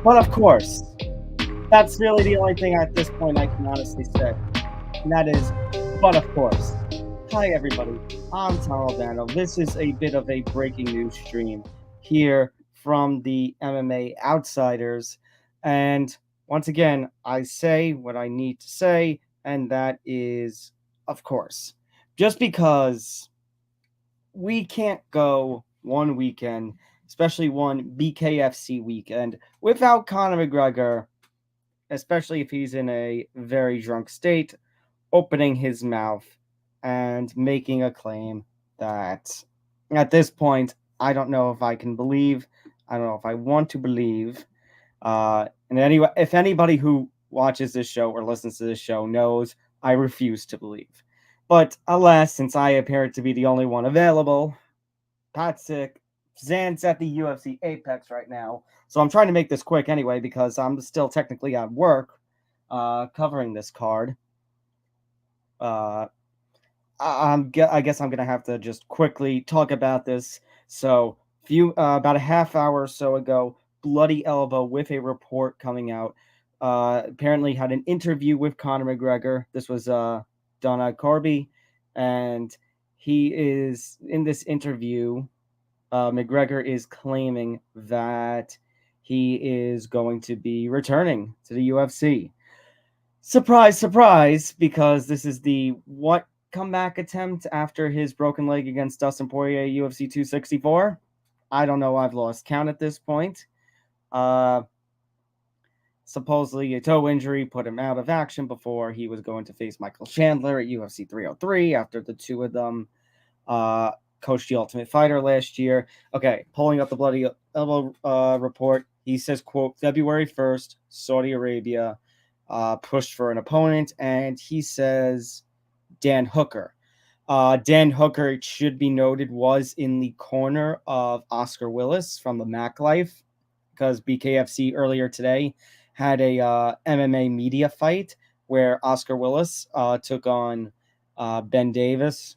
But of course, that's really the only thing at this point I can honestly say. And that is, but of course. Hi, everybody. I'm Tom Albano. This is a bit of a breaking news stream here from the MMA Outsiders. And once again, I say what I need to say, and that is, of course, just because we can't go one weekend, especially one BKFC weekend, without Conor McGregor, especially if he's in a very drunk state, opening his mouth and making a claim that at this point, I don't know if I can believe, I don't know if I want to believe. And anyway, if anybody who watches this show or listens to this show knows, I refuse to believe. But alas, since I appear to be the only one available, Pat's sick. Zan's at the UFC Apex right now. So I'm trying to make this quick anyway because I'm still technically at work covering this card. I guess I'm gonna have to just quickly talk about this. So, about a half hour or so ago, Bloody Elbow with a report coming out. Apparently had an interview with Conor McGregor. This was done at Corby, and he is in this interview. McGregor is claiming that he is going to be returning to the UFC. Surprise, surprise, because this is the what comeback attempt after his broken leg against Dustin Poirier UFC 264? I don't know. I've lost count at this point. Supposedly a toe injury put him out of action before he was going to face Michael Chandler at UFC 303 after the two of them coached the Ultimate Fighter last year. Okay, pulling up the Bloody Elbow report. He says, quote, February 1st, Saudi Arabia pushed for an opponent, and he says Dan Hooker. Dan Hooker, it should be noted, was in the corner of Oscar Willis from the Mac Life, because BKFC earlier today had a MMA media fight where Oscar Willis took on Ben Davis,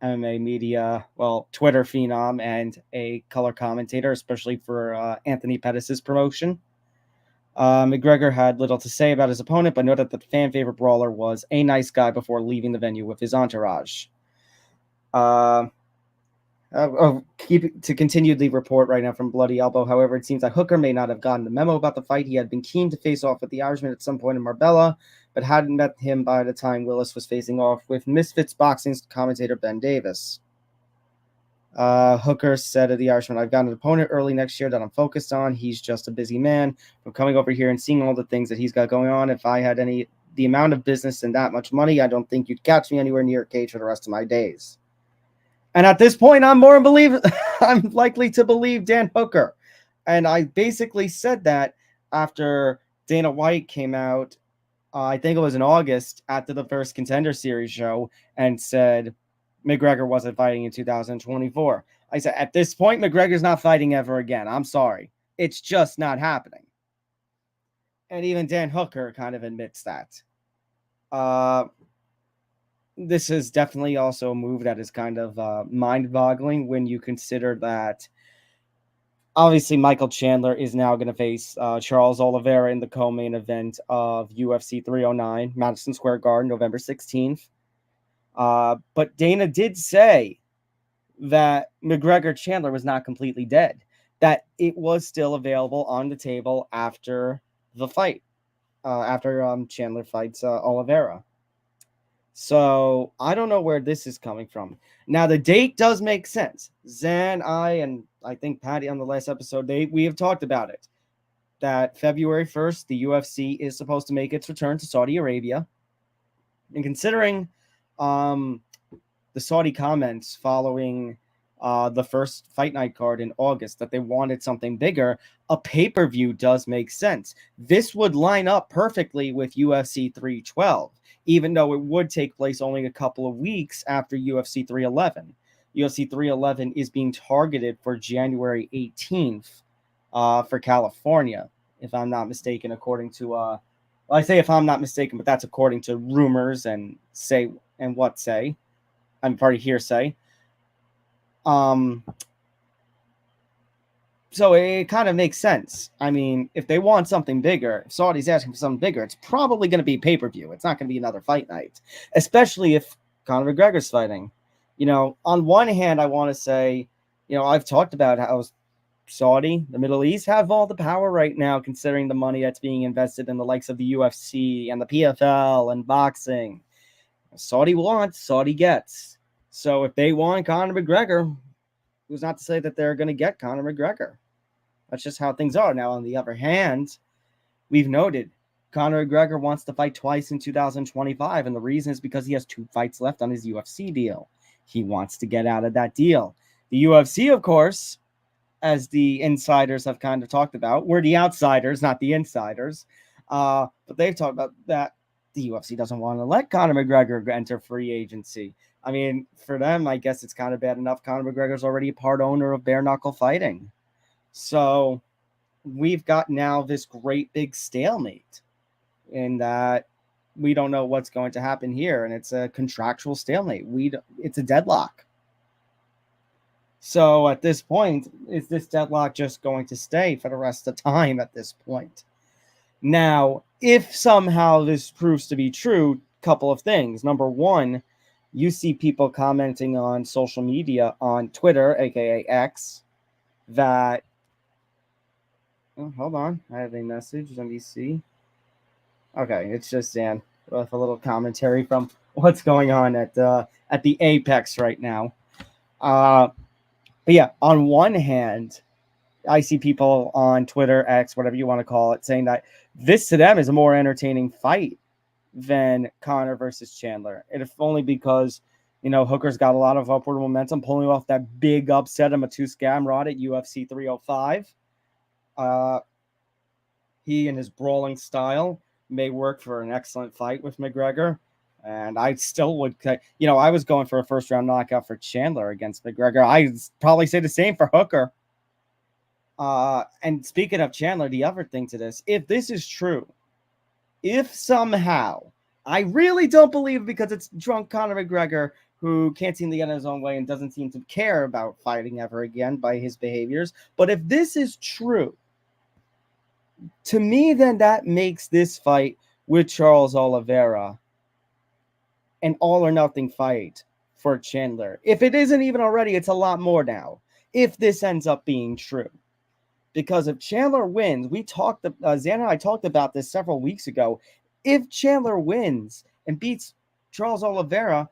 MMA media, Twitter phenom, and a color commentator, especially for Anthony Pettis' promotion. McGregor had little to say about his opponent, but noted that the fan favorite brawler was a nice guy before leaving the venue with his entourage. To continue the report right now from Bloody Elbow, however, it seems that Hooker may not have gotten the memo about the fight. He had been keen to face off with the Irishman at some point in Marbella, but hadn't met him by the time Willis was facing off with Misfits Boxing's commentator Ben Davis. Hooker said of the Irishman, I've got an opponent early next year that I'm focused on. He's just a busy man. From coming over here and seeing all the things that he's got going on, if I had the amount of business and that much money, I don't think you'd catch me anywhere near a cage for the rest of my days. And at this point, I'm likely to believe Dan Hooker. And I basically said that after Dana White came out, I think it was in August, after the first Contender Series show, and said McGregor wasn't fighting in 2024. I said, at this point, McGregor's not fighting ever again. I'm sorry. It's just not happening. And even Dan Hooker kind of admits that. This is definitely also a move that is kind of mind-boggling when you consider that obviously Michael Chandler is now going to face Charles Oliveira in the co-main event of UFC 309, Madison Square Garden, November 16th. But Dana did say that McGregor-Chandler was not completely dead, that it was still available on the table after the fight, after Chandler fights Oliveira. So I don't know where this is coming from. Now, the date does make sense. Zan, and I think Patty on the last episode, we have talked about it, that February 1st, the UFC is supposed to make its return to Saudi Arabia. And considering the Saudi comments following the first fight night card in August, that they wanted something bigger, a pay-per-view does make sense. This would line up perfectly with UFC 312, even though it would take place only a couple of weeks after UFC 311. UFC 311 is being targeted for January 18th for California, if I'm not mistaken, according to I say if I'm not mistaken, but that's according to rumors and what say. I'm part of hearsay. So it kind of makes sense. I mean, if they want something bigger, if Saudi's asking for something bigger, it's probably going to be pay-per-view. It's not going to be another fight night, especially if Conor McGregor's fighting. On one hand, I want to say, I've talked about how Saudi, the Middle East, have all the power right now, considering the money that's being invested in the likes of the UFC and the PFL and boxing. Saudi wants, Saudi gets. So if they want Conor McGregor, who's not to say that they're going to get Conor McGregor? That's just how things are. Now, on the other hand, we've noted Conor McGregor wants to fight twice in 2025, and the reason is because he has 2 fights left on his UFC deal. He wants to get out of that deal. The UFC, of course, as the insiders have kind of talked about, we're the outsiders, not the insiders. But they've talked about that the UFC doesn't want to let Conor McGregor enter free agency. I mean, for them, I guess it's kind of bad enough. Conor McGregor's already a part owner of Bare Knuckle Fighting. So we've got now this great big stalemate in that we don't know what's going to happen here. And it's a contractual stalemate. It's a deadlock. So at this point, is this deadlock just going to stay for the rest of the time at this point? Now, if somehow this proves to be true, couple of things. Number one, you see people commenting on social media, on Twitter, aka X, that hold on, I have a message. Let me see. Okay, it's just Dan with a little commentary from what's going on at the Apex right now. But yeah, on one hand, I see people on Twitter, X, whatever you want to call it, saying that this to them is a more entertaining fight than Conor versus Chandler. And if only because, Hooker's got a lot of upward momentum, pulling off that big upset of Matus Gamrot at UFC 305. He and his brawling style may work for an excellent fight with McGregor. And I still would, I was going for a first-round knockout for Chandler against McGregor. I'd probably say the same for Hooker. And speaking of Chandler, the other thing to this, if this is true, if somehow, I really don't believe because it's drunk Conor McGregor who can't seem to get in his own way and doesn't seem to care about fighting ever again by his behaviors. But if this is true, to me, then that makes this fight with Charles Oliveira an all or nothing fight for Chandler. If it isn't even already, it's a lot more now. If this ends up being true. Because if Chandler wins, Zan and I talked about this several weeks ago. If Chandler wins and beats Charles Oliveira,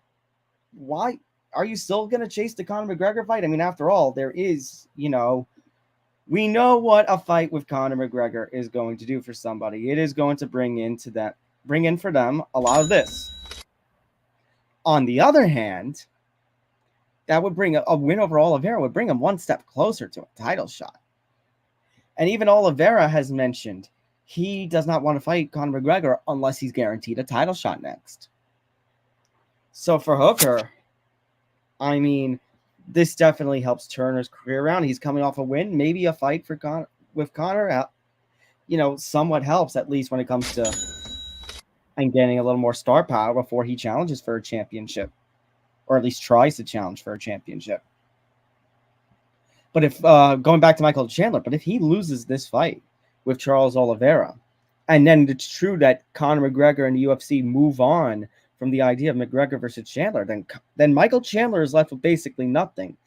why are you still going to chase the Conor McGregor fight? I mean, after all, there is, we know what a fight with Conor McGregor is going to do for somebody. It is going to bring in for them a lot of this. On the other hand, that would bring a win over Oliveira would bring him one step closer to a title shot. And even Oliveira has mentioned he does not want to fight Conor McGregor unless he's guaranteed a title shot next. So for Hooker, I mean, this definitely helps turn his career around. He's coming off a win, maybe a fight with Conor, somewhat helps, at least when it comes to and getting a little more star power before he challenges for a championship, or at least tries to challenge for a championship. But if going back to Michael Chandler, but if he loses this fight with Charles Oliveira, and then it's true that Conor McGregor and the UFC move on from the idea of McGregor versus Chandler, then Michael Chandler is left with basically nothing.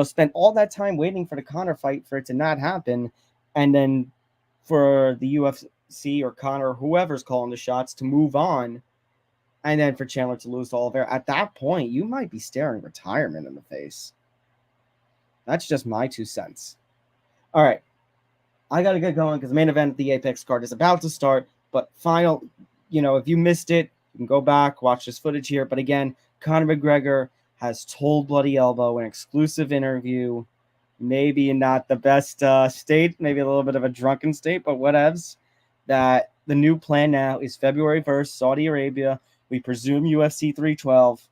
Spent all that time waiting for the Conor fight for it to not happen, and then for the UFC or Conor, whoever's calling the shots, to move on, and then for Chandler to lose to Oliveira. At that point, you might be staring retirement in the face. That's just my 2 cents. All right. I got to get going because the main event of the Apex card is about to start. But final, if you missed it, you can go back, watch this footage here. But again, Conor McGregor has told Bloody Elbow in an exclusive interview, maybe not the best state, maybe a little bit of a drunken state, but whatevs, that the new plan now is February 1st, Saudi Arabia. We presume UFC 312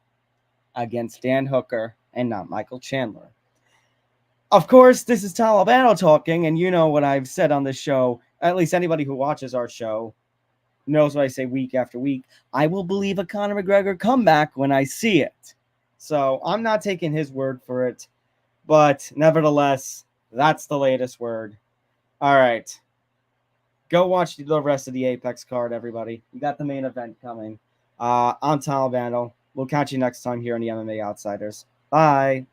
against Dan Hooker and not Michael Chandler. Of course, this is Tom Albano talking, and you know what I've said on this show. At least anybody who watches our show knows what I say week after week. I will believe a Conor McGregor comeback when I see it. So I'm not taking his word for it. But nevertheless, That's the latest word. All right. Go watch the rest of the Apex card, everybody. We got the main event coming. I'm Tom Albano. We'll catch you next time here on the MMA Outsiders. Bye.